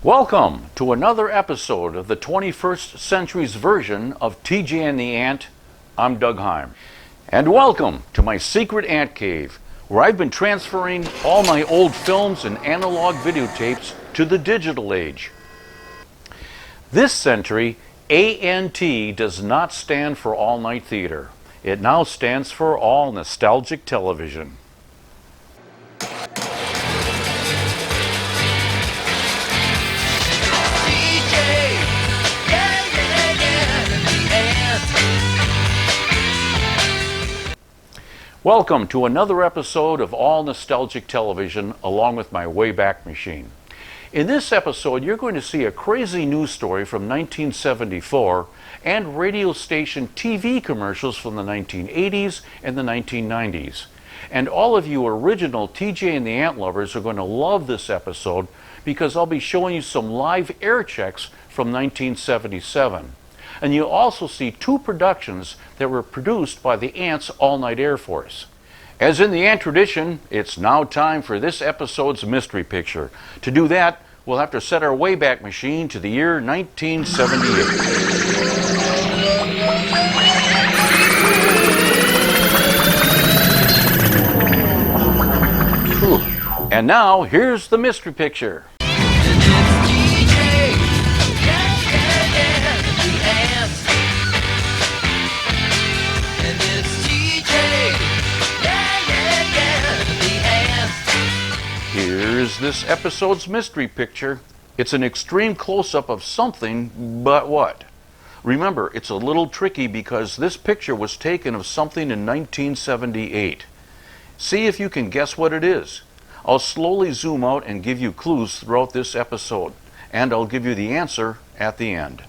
Welcome to another episode of the 21st century's version of TJ and the Ant. I'm Doug Heim. And welcome to my secret ant cave, where I've been transferring all my old films and analog videotapes to the digital age. This century, ANT does not stand for All Night Theater. It now stands for All Nostalgic Television. Welcome to another episode of All Nostalgic Television, along with my Wayback Machine. In this episode, you're going to see a crazy news story from 1974 and radio station TV commercials from the 1980s and the 1990s. And all of you original TJ and the Ant lovers are going to love this episode because I'll be showing you some live air checks from 1977. And you'll also see two productions that were produced by the Ant's Allnight Air Force. As in the Ant tradition, it's now time for this episode's mystery picture. To do that, we'll have to set our Wayback Machine to the year 1978. And now, here's the mystery picture. Here's this episode's mystery picture. It's an extreme close-up of something, but what? Remember, it's a little tricky because this picture was taken of something in 1978. See if you can guess what it is. I'll slowly zoom out and give you clues throughout this episode, and I'll give you the answer at the end.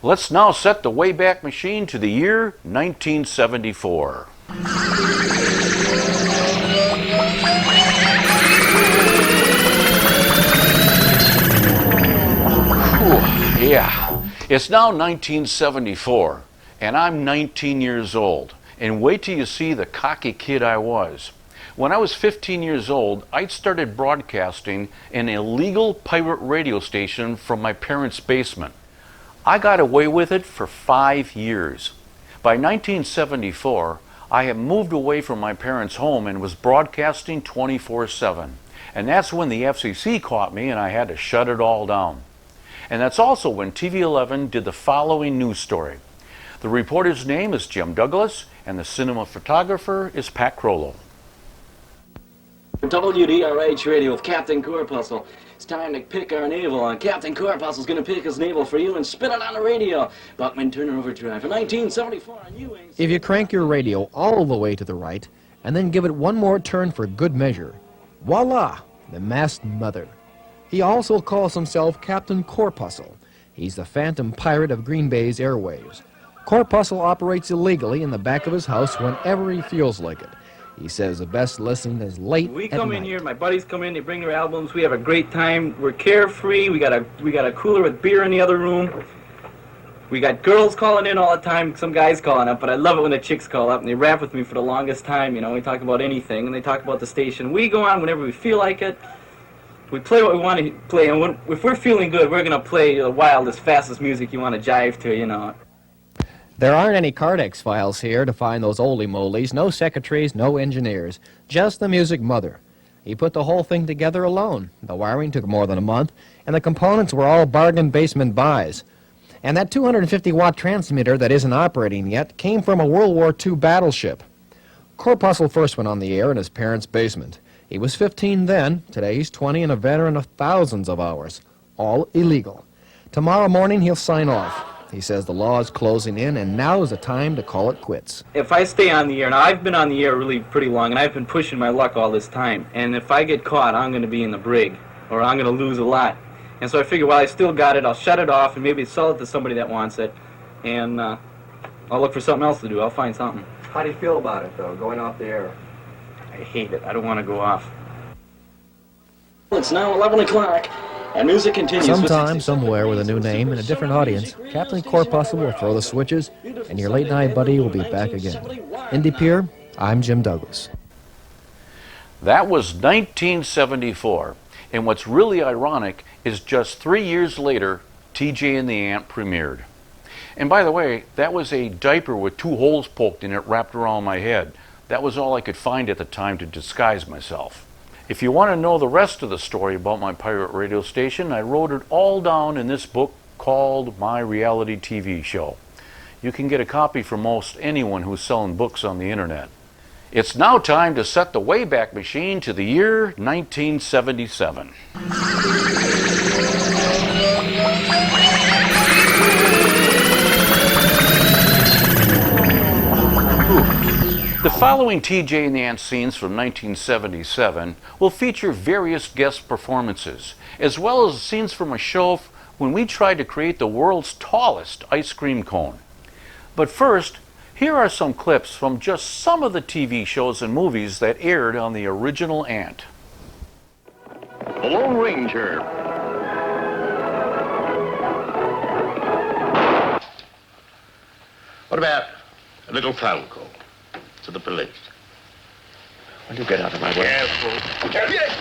Let's now set the Wayback Machine to the year 1974. Yeah, it's now 1974, and I'm 19 years old. And wait till you see the cocky kid I was. When I was 15 years old, I'd started broadcasting an illegal pirate radio station from my parents' basement. I got away with it for 5 years. By 1974, I had moved away from my parents' home and was broadcasting 24/7. And that's when the FCC caught me and I had to shut it all down. And that's also when TV 11 did the following news story. The reporter's name is Jim Douglas, and the cinema photographer is Pat Crollo. WDRH Radio with Captain Corpuscle. It's time to pick our navel, and Captain Corpuscle's going to pick his navel for you and spin it on the radio. Buckman Turner Overdrive for 1974 on UAC. If you crank your radio all the way to the right, and then give it one more turn for good measure, voila, the Masked Mother. He also calls himself Captain Corpuscle. He's the phantom pirate of Green Bay's airwaves. Corpuscle operates illegally in the back of his house whenever he feels like it. He says the best listening is late We at come night. in here, my buddies come in, they bring their albums, we have a great time, we're carefree, we got a cooler with beer in the other room. We got girls calling in all the time, some guys calling up, but I love it when the chicks call up and they rap with me for the longest time, you know, we talk about anything and they talk about the station. We go on whenever we feel like it. We play what we want to play, and if we're feeling good, we're going to play the wildest, fastest music you want to jive to, you know. There aren't any Cardex files here to find those oldie-molies, no secretaries, no engineers, just the Music Mother. He put the whole thing together alone. The wiring took more than a month, and the components were all bargain basement buys. And that 250-watt transmitter that isn't operating yet came from a World War II battleship. Corpuscle first went on the air in his parents' basement. He was 15 then. Today he's 20 and a veteran of thousands of hours. All illegal. Tomorrow morning he'll sign off. He says the law is closing in and now is the time to call it quits. If I stay on the air, now I've been on the air really pretty long, and I've been pushing my luck all this time, and if I get caught, I'm going to be in the brig, or I'm going to lose a lot. And so I figure while I still got it, I'll shut it off and maybe sell it to somebody that wants it, and I'll look for something else to do. I'll find something. How do you feel about it, though, going off the air? I hate it. I don't want to go off. It's now 11 o'clock, and music continues. Sometime, somewhere, with a new name and a different audience, Captain Corpuscle will throw the switches, and your late-night buddy will be back again. In De Pere, I'm Jim Douglas. That was 1974. And what's really ironic is just 3 years later, TJ and the Ant premiered. And by the way, that was a diaper with 2 holes poked in it wrapped around my head. That was all I could find at the time to disguise myself. If you want to know the rest of the story about my pirate radio station, I wrote it all down in this book called My Reality TV Show. You can get a copy from most anyone who's selling books on the internet. It's now time to set the Wayback Machine to the year 1977. The following TJ and the Ant scenes from 1977 will feature various guest performances, as well as scenes from a show when we tried to create the world's tallest ice cream cone. But first, here are some clips from just some of the TV shows and movies that aired on the original Ant. The Lone Ranger. What about a little phone call to the police? Will you get out of my way? Careful.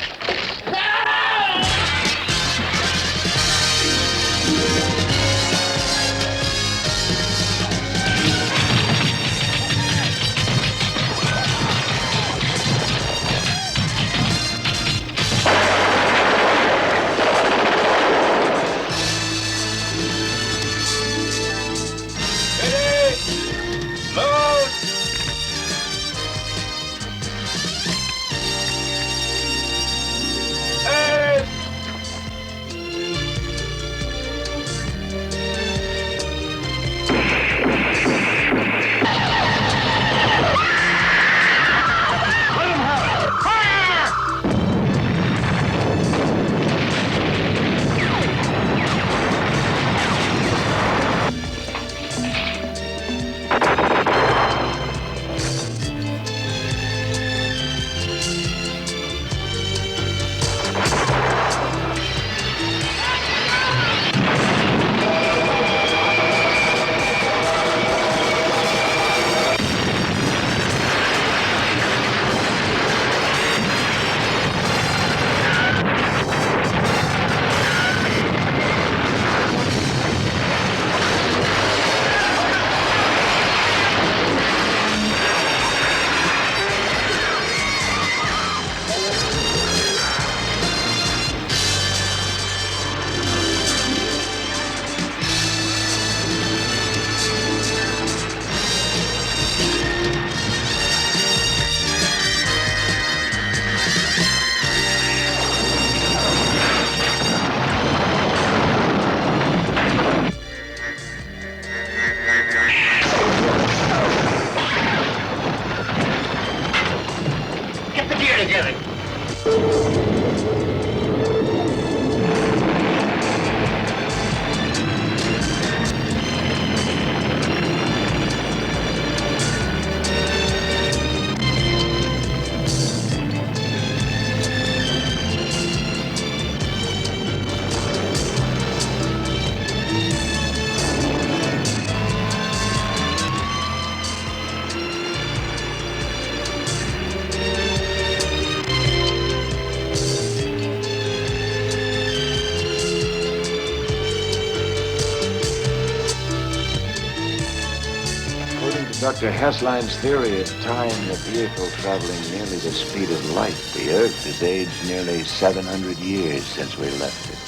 Dr. Hasline's theory of time in a vehicle traveling nearly the speed of light, the Earth has aged nearly 700 years since we left it.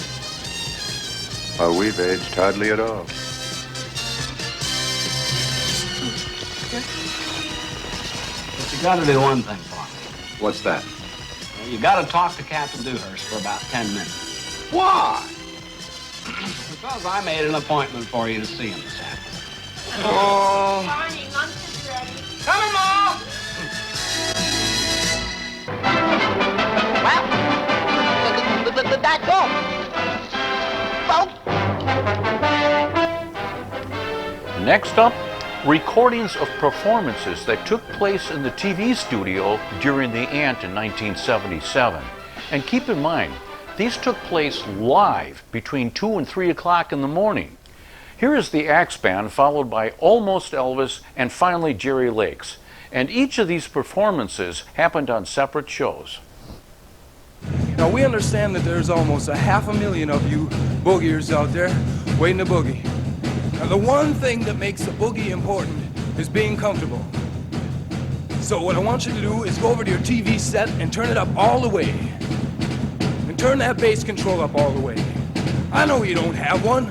While we've aged hardly at all. But you gotta do one thing for me. What's that? Well, you gotta talk to Captain Dewhurst for about 10 minutes. Why? Because I made an appointment for you to see him this afternoon. Oh. Barney, lunch is ready. Coming, Mom! Next up, recordings of performances that took place in the TV studio during the Ant in 1977. And keep in mind, these took place live between 2 and 3 o'clock in the morning. Here is the Axe Band, followed by Almost Elvis, and finally Jerry Lakes. And each of these performances happened on separate shows. Now, we understand that there's almost 500,000 of you boogiers out there waiting to boogie. Now, the one thing that makes a boogie important is being comfortable. So what I want you to do is go over to your TV set and turn it up all the way. And turn that bass control up all the way. I know you don't have one.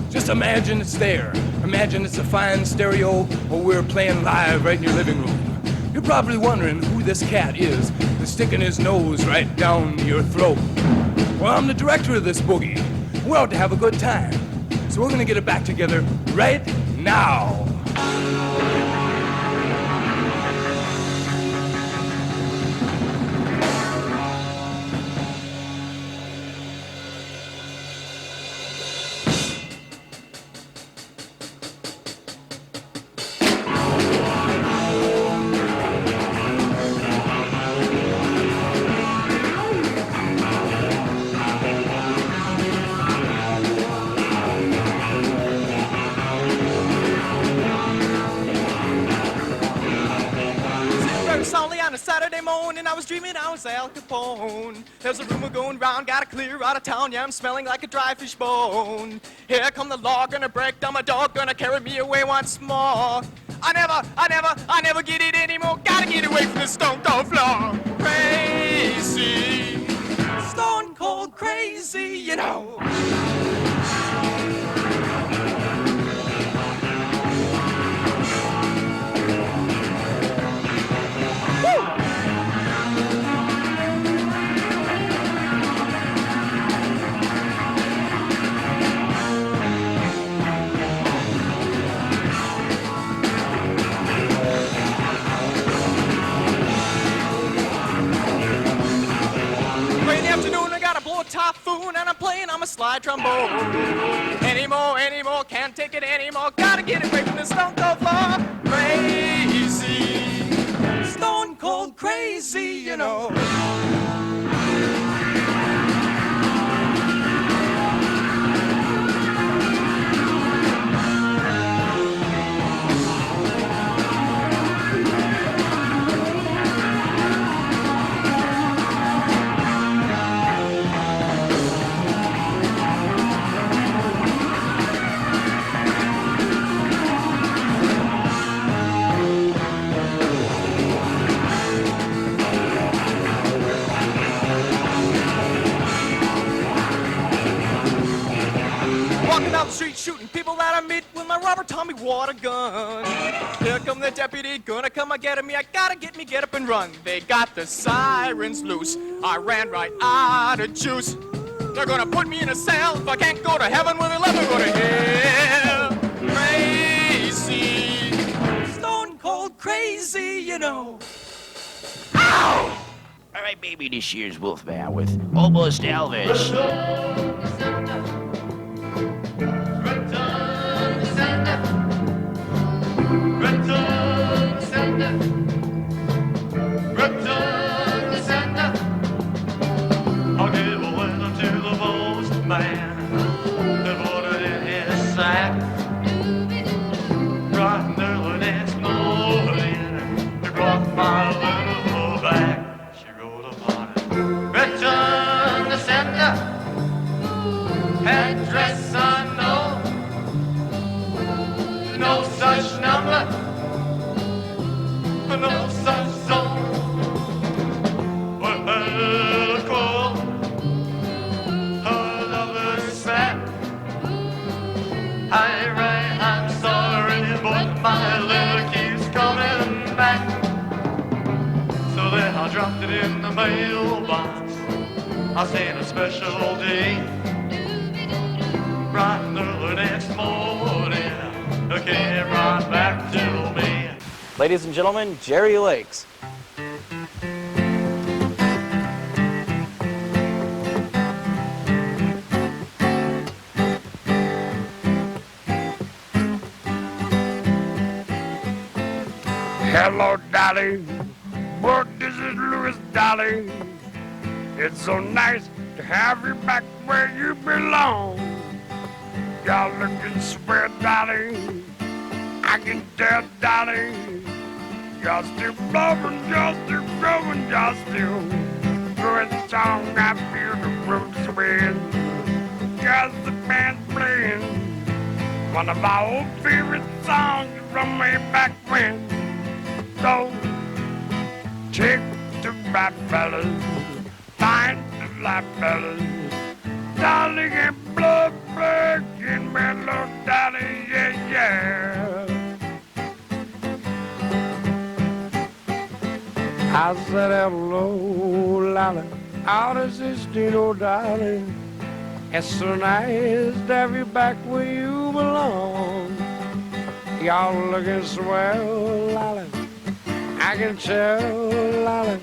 Just imagine it's there. Imagine it's a fine stereo or we're playing live right in your living room. You're probably wondering who this cat is that's sticking his nose right down your throat. Well, I'm the director of this boogie. We're out to have a good time. So we're gonna get it back together right now. On a Saturday morning, I was dreaming I was Al Capone. There's a rumor going round, gotta clear out of town. Yeah, I'm smelling like a dry fish bone. Here come the law, gonna break down my door, gonna carry me away once more. I never get it anymore. Gotta get away from the stone cold floor. Crazy, stone cold crazy, you know. Typhoon and I'm playing on my slide trombone. Anymore, can't take it anymore. Gotta get away from the stone cold floor. Crazy, stone cold crazy, you know. Walking down the street shooting people that I meet with my Robert Tommy water gun. Here come the deputy, gonna come and get me. I gotta get up and run. They got the sirens loose. I ran right out of juice. They're gonna put me in a cell. If I can't go to heaven, will they let me go to hell? Crazy, stone cold crazy, you know. Ow! All right, baby, this year's Wolfman with Almost Elvis. I'll give a winner to the postman that put it in his sack. Right early next morning, he brought my little back. She wrote upon it, return the sender, address unknown, no such number, no such zone. I'm sorry, but my letter keeps coming back. So then I dropped it in the mailbox. I sent a special day. Bright and early next morning, it came right back to me. Ladies and gentlemen, Jerry Lakes. Hello, Dolly. Well, this is Louis, Dolly. It's so nice to have you back where you belong. You're looking square, Dolly. I can tell, Dolly. You're still blowing, you're still growing, you're still Louis song, I feel the roots swaying. Just the band playing one of our old favorite songs from way back when. So take the right fellas, find the right fellas, darling and blood breaking mellow, darling, yeah, yeah. I said hello, Lolly, how does this do, darling? It's so nice to have you back where you belong. Y'all looking swell, Lolly, I can tell, Lolly.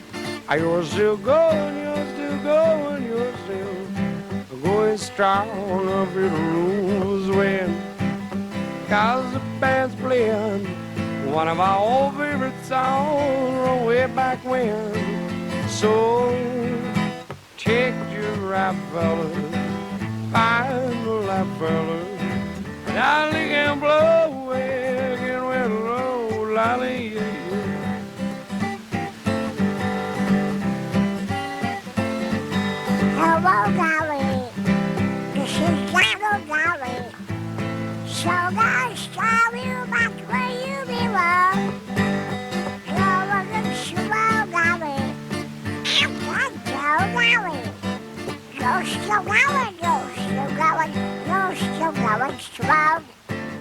You're still going, you're still going, you're still going strong up in the rules when. 'Cause the band's playing one of our old favorite songs way back when. So take your right fellas, find the right fellas, darling, and blow away again with low, lolly, yeah, yeah. Hello, Dolly. This is Donald Dolly. So nice to have you back where you belong. You're looking swell, Dolly. I'm not Joe Dolly. You're still going, you're still going, you're still going strong.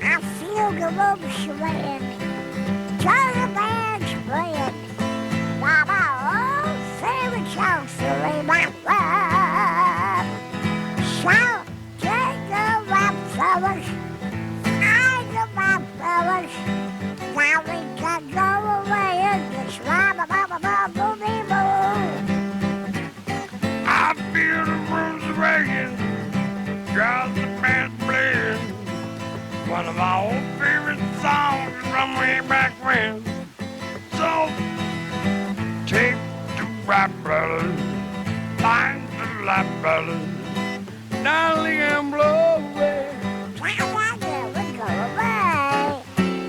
I feel the room swaying. Turn the band's playing. Mama, old favorite song filling my love. So take the rap fellas, find the rap fellas. Now we can go away and just boogie boo. I feel the rooms ringing, just the band playing one of our old favorite songs from way back when. So take the right brothers, find the right brothers, darling, and blow away.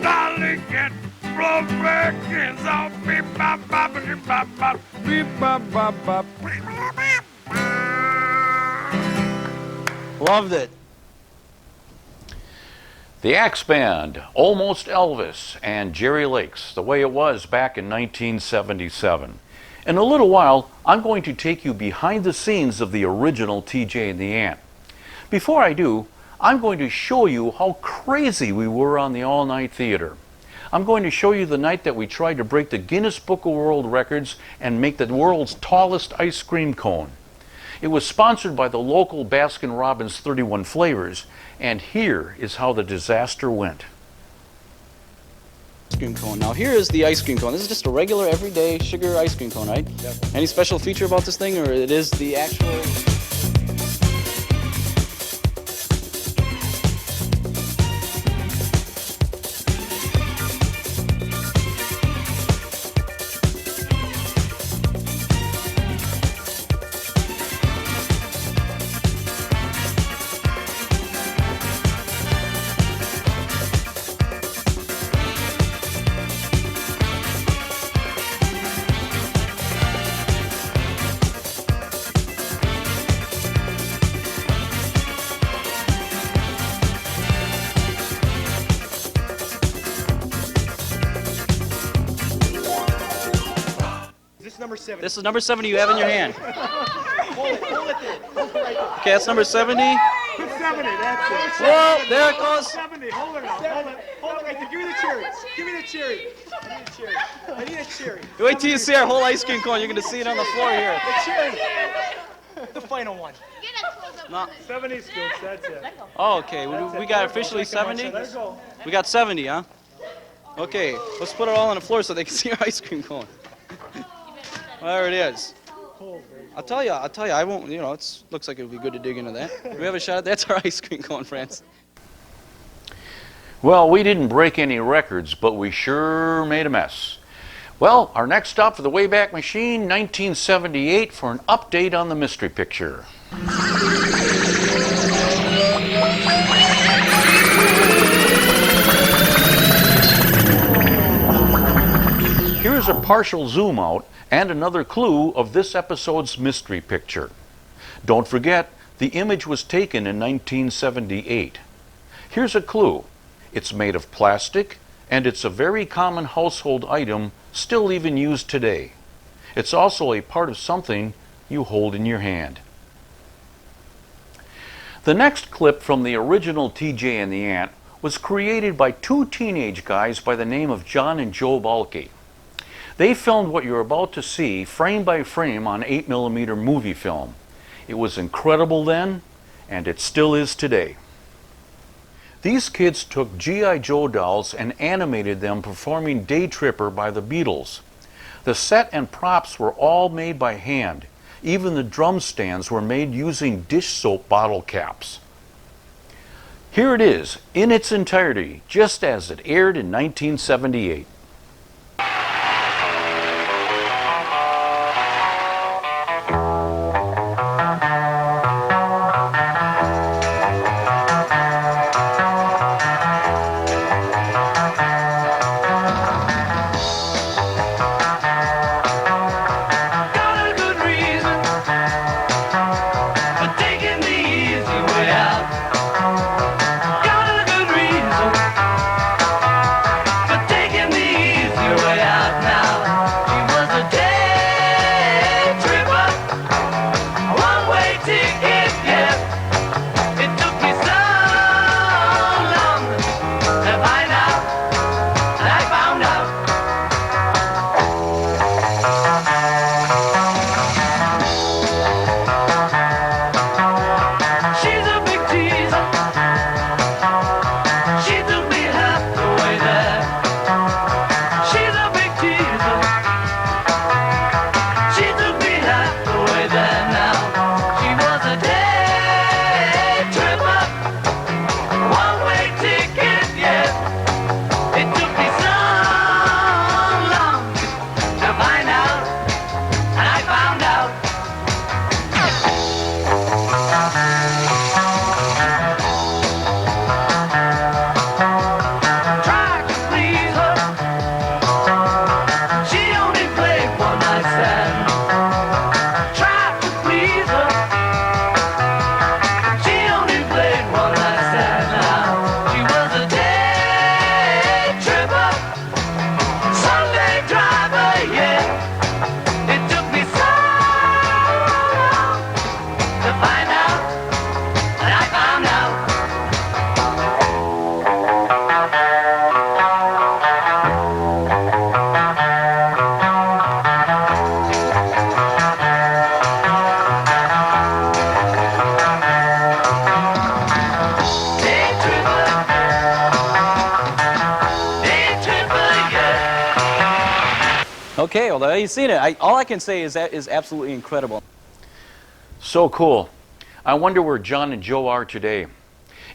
Darling, get blow back and so beep bop bop beep bop bop beep bop bop bop. Loved it. The Axe Band, Almost Elvis, and Jerry Lakes, the way it was back in 1977. In a little while, I'm going to take you behind the scenes of the original TJ and the Ant. Before I do, I'm going to show you how crazy we were on the all-night theater. I'm going to show you the night that we tried to break the Guinness Book of World Records and make the world's tallest ice cream cone. It was sponsored by the local Baskin-Robbins 31 Flavors, and here is how the disaster went. Ice cream cone. Now here is the ice cream cone. This is just a regular everyday sugar ice cream cone, right? Yep. Any special feature about this thing, or it is the actual... This is number 70 you have in your hand. Hold it there. Hold it right there. Okay, that's number 70. Put 70, that's it. Whoa, there it goes. 70, hold it now. Hold it right there. Give me the cherry. Give me the cherry. I need a cherry. I need a cherry. Wait till you see our whole ice cream cone. You're going to see it on the floor here. The cherry. The final one. No. 70 scoops, that's it. Oh, okay. We got officially 70? Let it go. We got 70, huh? Okay, let's put it all on the floor so they can see our ice cream cone. There it is. I'll tell you, I won't, you know, it looks like it would be good to dig into that. Do we have a shot? That's our ice cream cone, friends. Well, we didn't break any records, but we sure made a mess. Well, our next stop for the Wayback Machine, 1978, for an update on the Mystery Picture. Here's Here's a partial zoom out and another clue of this episode's mystery picture. Don't forget, the image was taken in 1978. Here's a clue. It's made of plastic, and it's a very common household item still even used today. It's also a part of something you hold in your hand. The next clip from the original TJ and the Ant was created by two teenage guys by the name of John and Joe Balke. They filmed what you're about to see frame by frame on 8mm movie film. It was incredible then, and it still is today. These kids took G.I. Joe dolls and animated them performing Day Tripper by the Beatles. The set and props were all made by hand. Even the drum stands were made using dish soap bottle caps. Here it is, in its entirety, just as it aired in 1978. Okay, well, you've seen it. All I can say is that is absolutely incredible. So cool. I wonder where John and Joe are today.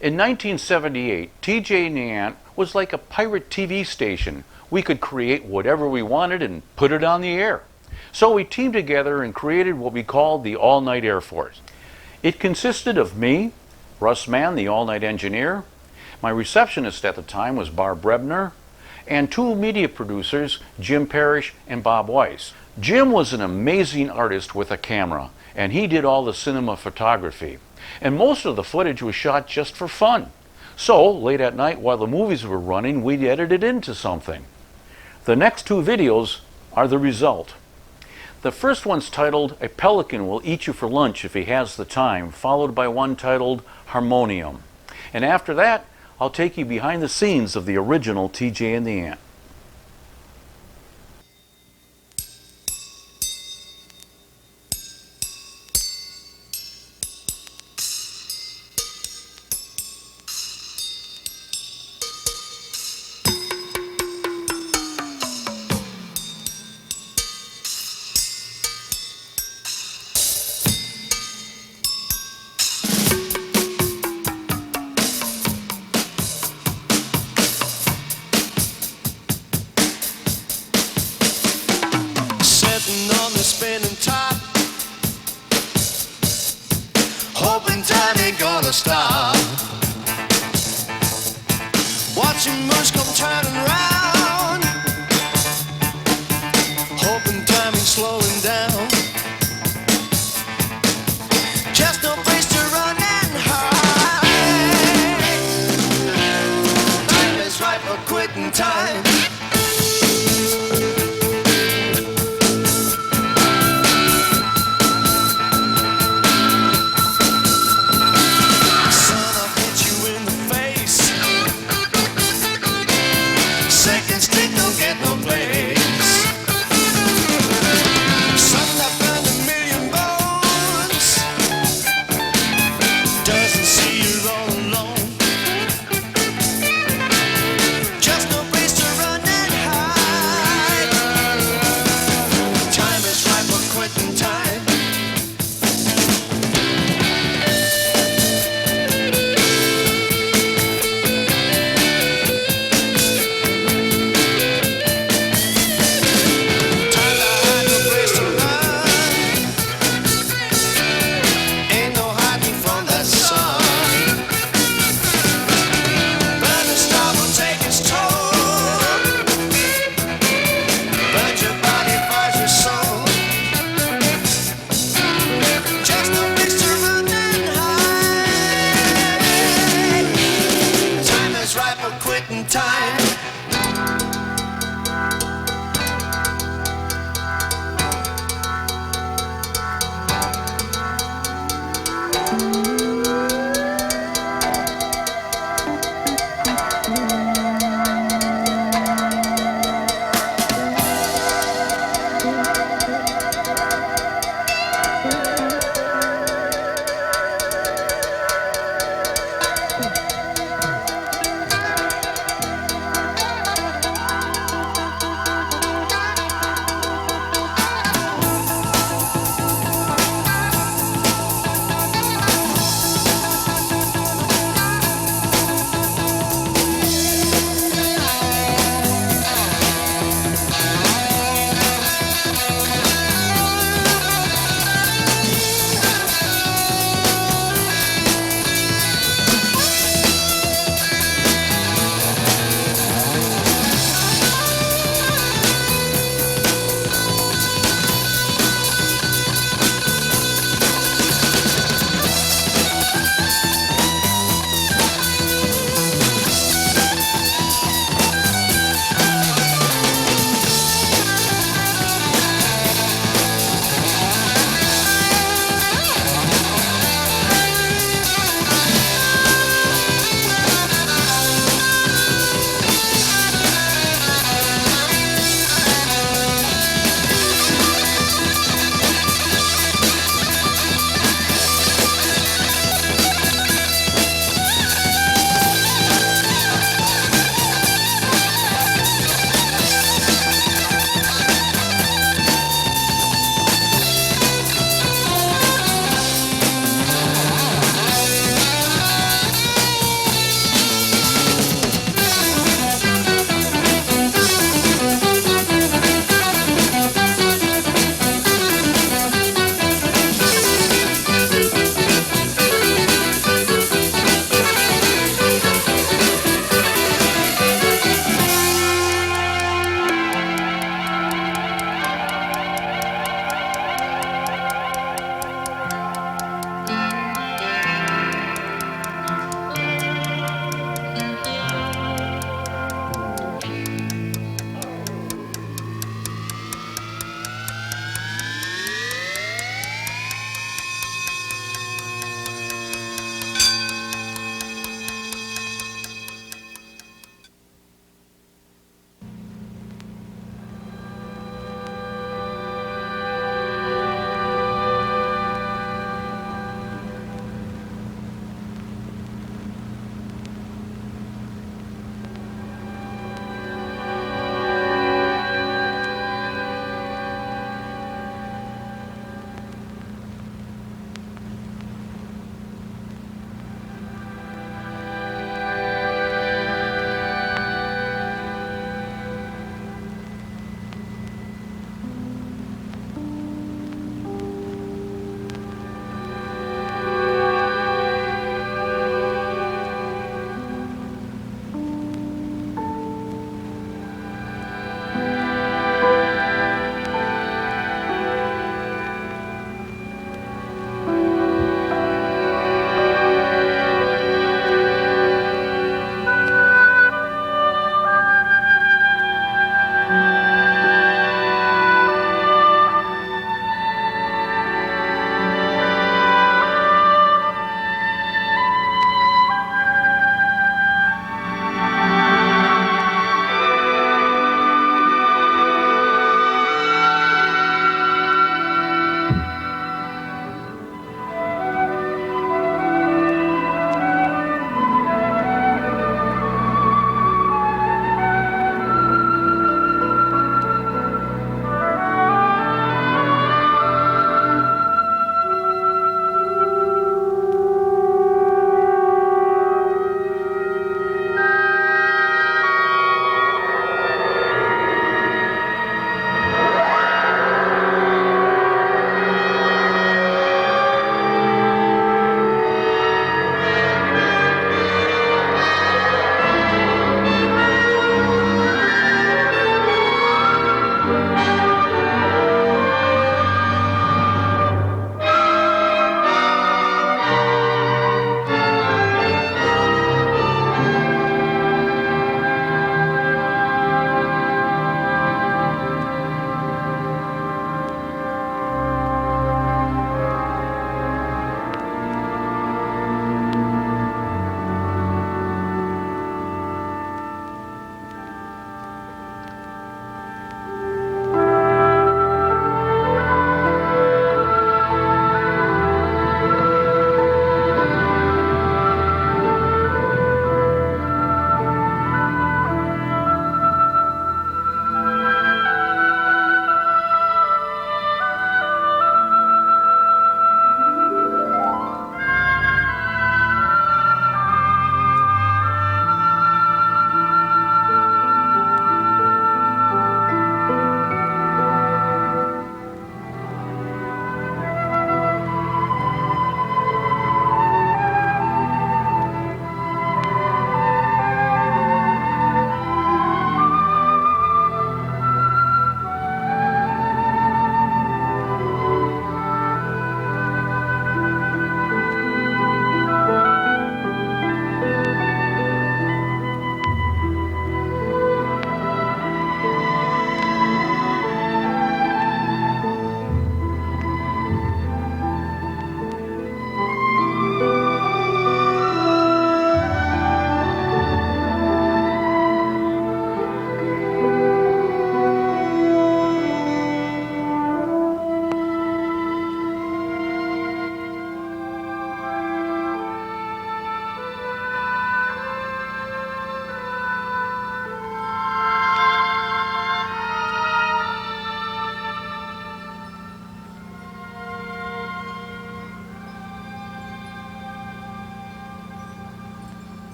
In 1978, TJ and the Ant was like a pirate TV station. We could create whatever we wanted and put it on the air. So we teamed together and created what we called the Allnight Air Force. It consisted of me, Russ Mann, the all-night engineer. My receptionist at the time was Barb Brebner, and two media producers, Jim Parrish and Bob Weiss. Jim was an amazing artist with a camera, and he did all the cinema photography. And most of the footage was shot just for fun. So, late at night while the movies were running, we'd edit it into something. The next two videos are the result. The first one's titled, "A Pelican Will Eat You for Lunch If He Has the Time," followed by one titled, "Harmonium." And after that, I'll take you behind the scenes of the original TJ and the Ant. On the spinning top, hoping time ain't gonna stop. Watching moons come turning round, it in time.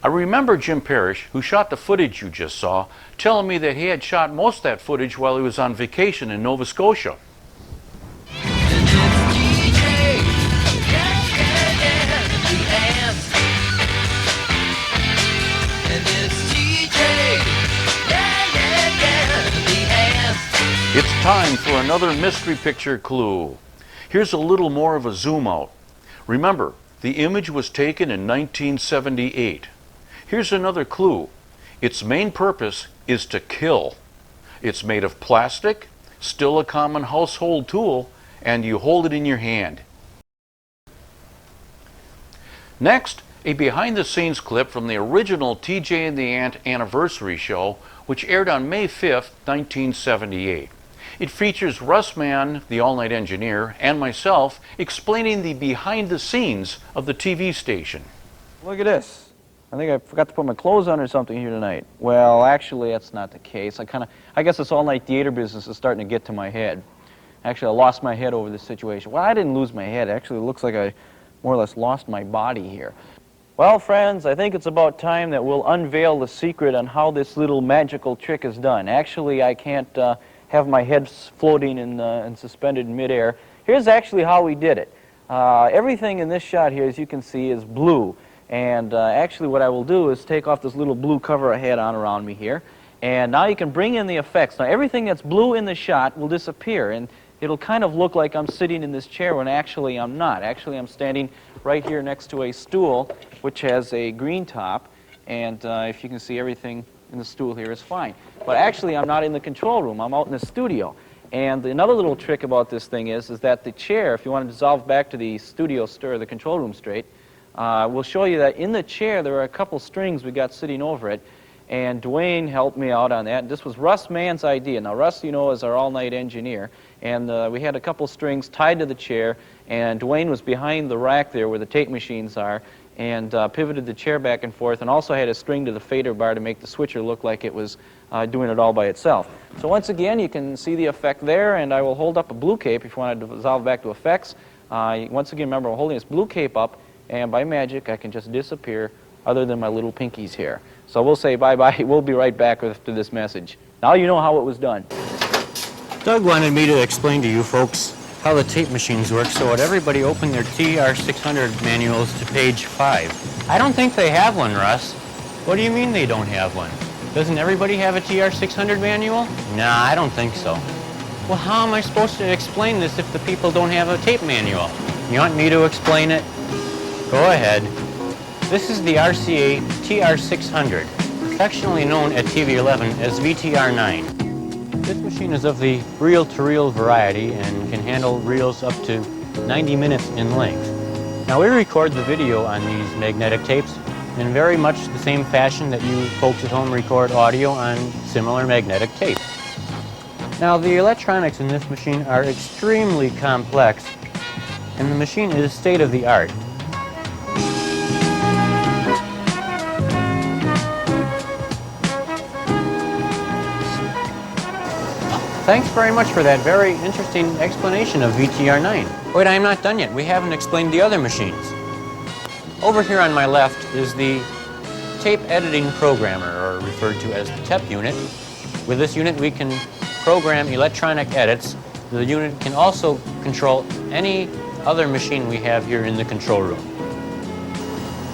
I remember Jim Parrish, who shot the footage you just saw, telling me that he had shot most of that footage while he was on vacation in Nova Scotia. It's time for another mystery picture clue. Here's a little more of a zoom out. Remember, the image was taken in 1978. Here's another clue. Its main purpose is to kill. It's made of plastic, still a common household tool, and you hold it in your hand. Next, a behind-the-scenes clip from the original TJ and the Ant anniversary show, which aired on May 5th, 1978. It features Russ Mann, the all-night engineer, and myself explaining the behind-the-scenes of the TV station. Look at this. I think I forgot to put my clothes on or something here tonight. Well, actually, that's not the case. I guess this all-night theater business is starting to get to my head. Actually, I lost my head over this situation. Well, I didn't lose my head. Actually, it looks like I more or less lost my body here. Well, friends, I think it's about time that we'll unveil the secret on how this little magical trick is done. Actually, I can't have my head floating and suspended in midair. Here's actually how we did it. Everything in this shot here, as you can see, is blue. And actually what I will do is take off this little blue cover I had on around me here. And now you can bring in the effects. Now everything that's blue in the shot will disappear. And it'll kind of look like I'm sitting in this chair when actually I'm not. Actually I'm standing right here next to a stool which has a green top. And if you can see, everything in the stool here is fine. But actually I'm not in the control room. I'm out in the studio. And another little trick about this thing is that the chair, if you want to dissolve back to the studio or the control room straight, we'll show you that in the chair there are a couple strings we got sitting over it. And Dwayne helped me out on that. This was Russ Mann's idea. Now Russ, you know, is our all-night engineer. And we had a couple strings tied to the chair. And Dwayne was behind the rack there where the tape machines are, and pivoted the chair back and forth, and also had a string to the fader bar to make the switcher look like it was doing it all by itself. So once again, you can see the effect there, and I will hold up a blue cape if you want to dissolve back to effects. Once again, remember, I'm holding this blue cape up, and by magic, I can just disappear other than my little pinkies here. So we'll say bye-bye. We'll be right back after this message. Now you know how it was done. Doug wanted me to explain to you folks how the tape machines work, so would everybody open their TR-600 manuals to page 5. I don't think they have one, Russ. What do you mean they don't have one? Doesn't everybody have a TR-600 manual? Nah, I don't think so. Well, how am I supposed to explain this if the people don't have a tape manual? You want me to explain it? Go ahead. This is the RCA TR-600, affectionately known at TV11 as VTR-9. This machine is of the reel-to-reel variety and can handle reels up to 90 minutes in length. Now we record the video on these magnetic tapes in very much the same fashion that you folks at home record audio on similar magnetic tape. Now the electronics in this machine are extremely complex, and the machine is state-of-the-art. Thanks very much for that very interesting explanation of VTR-9. Wait, I'm not done yet. We haven't explained the other machines. Over here on my left is the tape editing programmer, or referred to as the TEP unit. With this unit we can program electronic edits. The unit can also control any other machine we have here in the control room.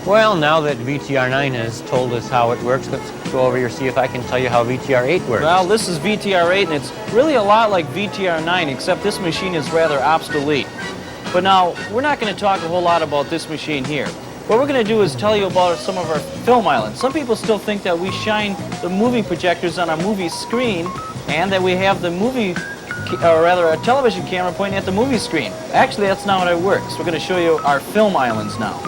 Well, now that VTR-9 has told us how it works, let's go over here and see if I can tell you how VTR-8 works. Well, this is VTR-8, and it's really a lot like VTR-9, except this machine is rather obsolete. But now, we're not going to talk a whole lot about this machine here. What we're going to do is tell you about some of our film islands. Some people still think that we shine the movie projectors on a movie screen, and that we have the movie, or rather a television camera pointing at the movie screen. Actually, that's not how it works. We're going to show you our film islands now.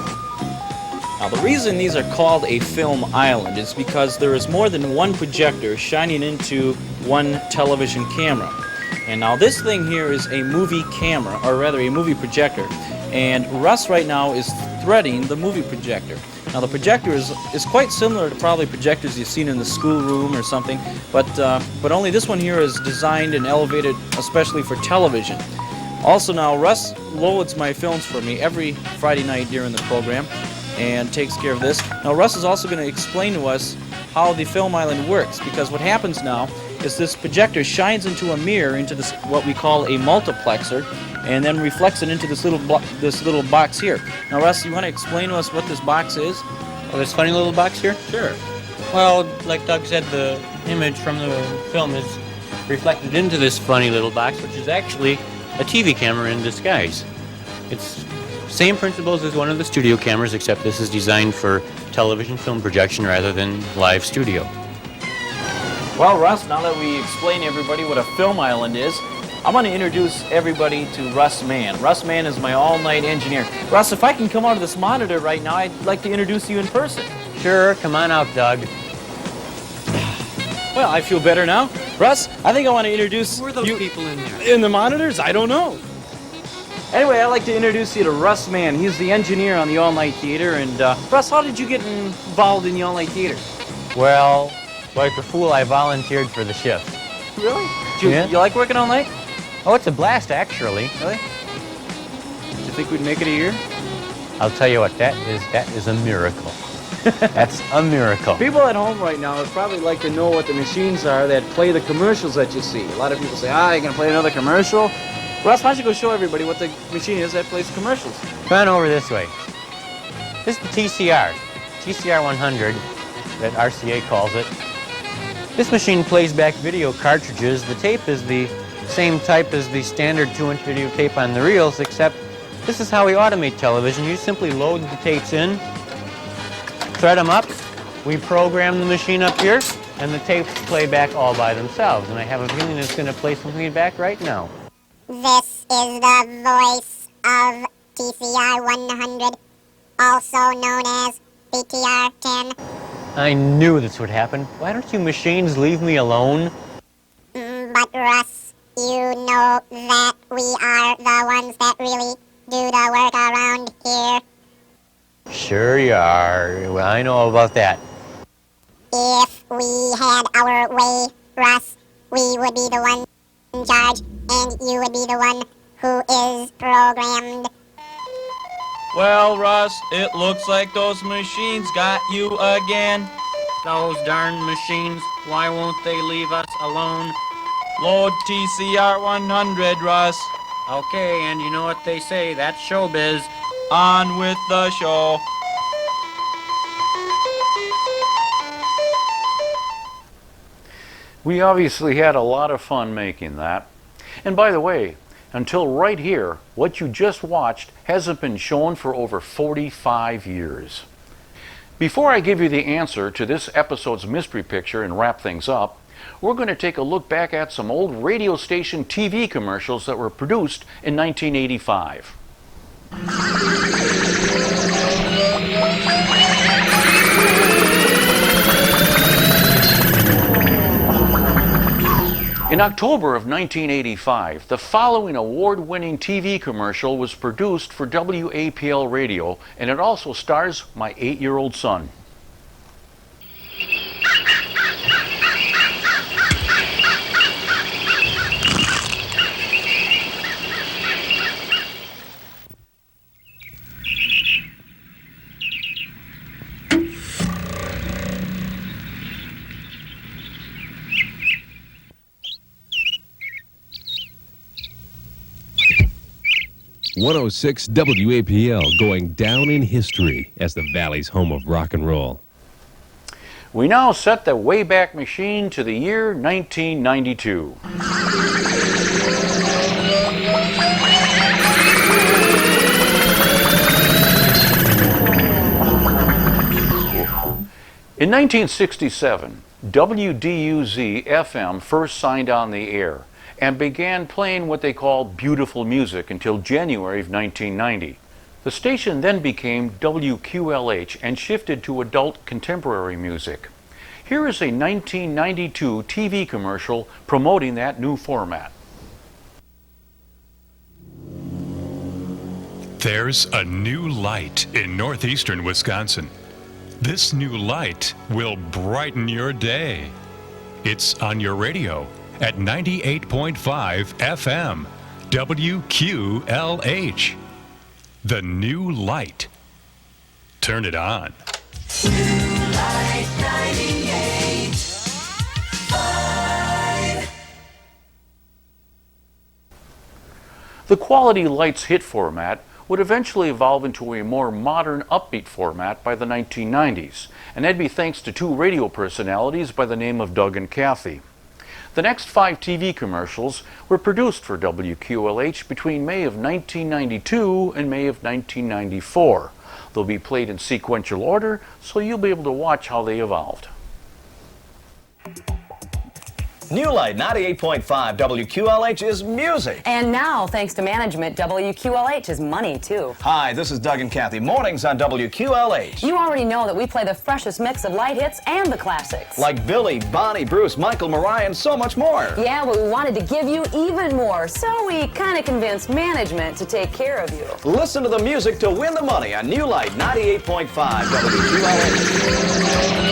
Now, the reason these are called a film island is because there is more than one projector shining into one television camera. And now this thing here is a movie camera, or rather a movie projector. And Russ right now is threading the movie projector. Now the projector is quite similar to probably projectors you've seen in the schoolroom or something, but only this one here is designed and elevated especially for television. Also now, Russ loads my films for me every Friday night during the program. and takes care of this. Now Russ is also going to explain to us how the film island works, because what happens now is this projector shines into a mirror into this what we call a multiplexer, and then reflects it into this little box here. Now Russ, you want to explain to us what this box is? Oh, this funny little box here? Sure. Well, like Doug said, the image from the film is reflected into this funny little box, which is actually a TV camera in disguise. It's same principles as one of the studio cameras, except this is designed for television film projection rather than live studio. Well, Russ, now that we explain to everybody what a film island is, I'm going to introduce everybody to Russ Mann. Russ Mann is my all-night engineer. Russ, if I can come out of this monitor right now, I'd like to introduce you in person. Sure, come on out, Doug. Well, I feel better now. Russ, I think I want to introduce Who are those you people in there? in the monitors. I don't know. Anyway, I'd like to introduce you to Russ Mann. He's the engineer on the All-Night Theater. And Russ, how did you get involved in the All-Night Theater? Well, like a fool, I volunteered for the shift. Really? Yeah. You like working all night? Oh, it's a blast, actually. Really? Do you think we'd make it a year? I'll tell you what, that is a miracle. That's a miracle. People at home right now would probably like to know what the machines are that play the commercials that you see. A lot of people say, you're going to play another commercial? Russ, why don't you go show everybody what the machine is that plays commercials? Come on over this way. This is the TCR 100, that RCA calls it. This machine plays back video cartridges. The tape is the same type as the standard 2-inch videotape on the reels, except this is how we automate television. You simply load the tapes in, thread them up, we program the machine up here, and the tapes play back all by themselves. And I have a feeling it's going to play something back right now. This is the voice of TCR 100, also known as BTR 10. I knew this would happen. Why don't you machines leave me alone? But Russ, you know that we are the ones that really do the work around here. Sure you are. Well, I know about that. If we had our way, Russ, we would be the one in charge, and you would be the one who is programmed. Well, Russ, it looks like those machines got you again. Those darn machines, why won't they leave us alone? Load TCR 100, Russ. Okay, and you know what they say, that's showbiz. On with the show. We obviously had a lot of fun making that. And by the way, until right here, what you just watched hasn't been shown for over 45 years. Before I give you the answer to this episode's mystery picture and wrap things up, we're going to take a look back at some old radio station TV commercials that were produced in 1985. In October of 1985, the following award-winning TV commercial was produced for WAPL radio, and it also stars my 8-year-old son. .106 WAPL, going down in history as the Valley's home of rock and roll. We now set the Wayback Machine to the year 1992. In 1967, WDUZ-FM first signed on the air and began playing what they call beautiful music until January of 1990. The station then became WQLH and shifted to adult contemporary music. Here is a 1992 TV commercial promoting that new format. There's a new light in northeastern Wisconsin. This new light will brighten your day. It's on your radio at 98.5 FM, WQLH. The new light. turn it on. Light 98.5. The Quality Lights hit format would eventually evolve into a more modern, upbeat format by the 1990s, and that'd be thanks to two radio personalities by the name of Doug and Kathy. The next 5 TV commercials were produced for WQLH between May of 1992 and May of 1994. They'll be played in sequential order, so you'll be able to watch how they evolved. New Light 98.5 WQLH is music. And now, thanks to management, WQLH is money, too. Hi, this is Doug and Kathy. Mornings on WQLH. You already know that we play the freshest mix of light hits and the classics. Like Billy, Bonnie, Bruce, Michael, Mariah, and so much more. Yeah, but we wanted to give you even more, so we kind of convinced management to take care of you. Listen to the music to win the money on New Light 98.5 WQLH.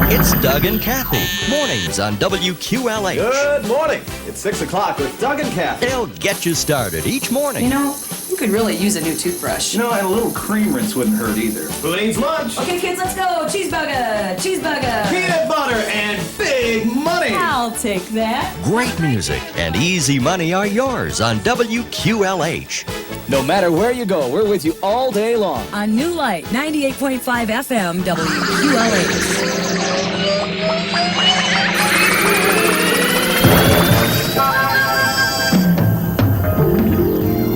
It's Doug and Kathy. Mornings on WQLH. Good morning. It's 6 o'clock with Doug and Kathy. They'll get you started each morning. You know, you could really use a new toothbrush. You know, and a little cream rinse wouldn't hurt either. Who needs lunch? Okay, kids, let's go. Cheeseburger, cheeseburger. Peanut butter and big money. I'll take that. Great music and easy money are yours on WQLH. No matter where you go, we're with you all day long. On New Light 98.5 FM WQLH.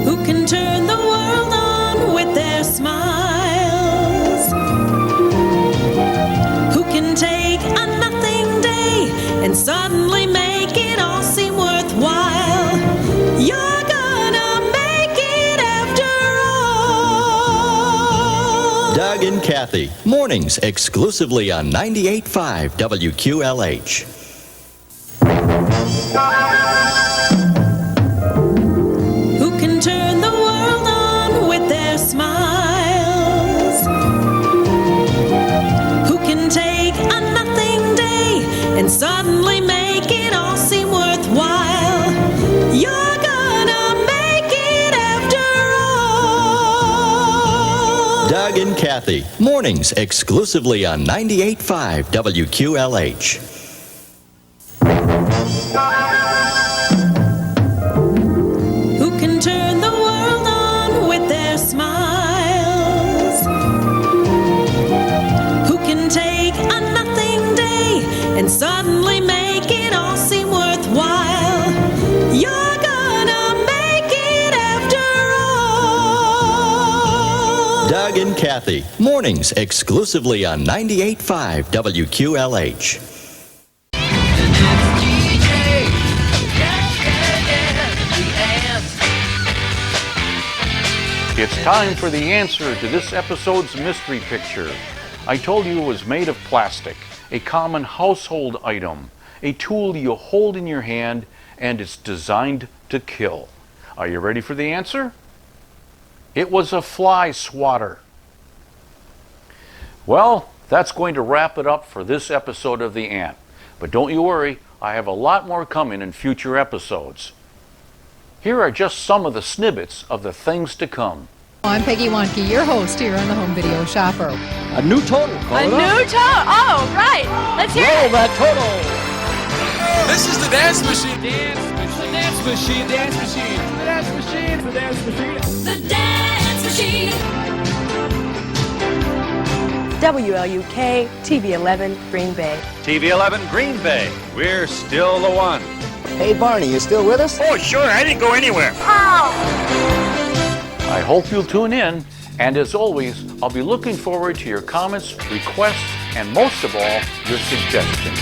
Who can turn the world on with their smiles? Who can take a nothing day and suddenly make it all seem worthwhile? You're gonna make it after all. Doug and Kathy. Mornings exclusively on 98.5 WQLH. Who can turn the world on with their smiles? Who can take a nothing day and suddenly make it all seem worthwhile? You're gonna make it after all. Doug and Kathy. Mornings exclusively on 98.5 WQLH. Who can turn the world on with their smiles? Who can take a nothing day and suddenly make it all seem worthwhile? You're gonna make it after all. Doug and Kathy. Mornings exclusively on 98.5 WQLH. It's time for the answer to this episode's mystery picture. I told you it was made of plastic, a common household item, a tool you hold in your hand, and it's designed to kill. Are you ready for the answer? It was a fly swatter. Well, that's going to wrap it up for this episode of The Ant. But don't you worry, I have a lot more coming in future episodes. Here are just some of the snippets of the things to come. I'm Peggy Wonke, your host here on the Home Video Shopper. A new total. A new total? Oh, right. Let's hear Roll it. that total. This is the dance machine. It's the dance machine, dance machine. The dance machine, the dance machine. The dance machine. WLUK TV 11 Green Bay. TV 11 Green Bay. We're still the one. Hey, Barney, you still with us? Oh, sure. I didn't go anywhere. I hope you'll tune in, and as always, I'll be looking forward to your comments, requests, and most of all, your suggestions.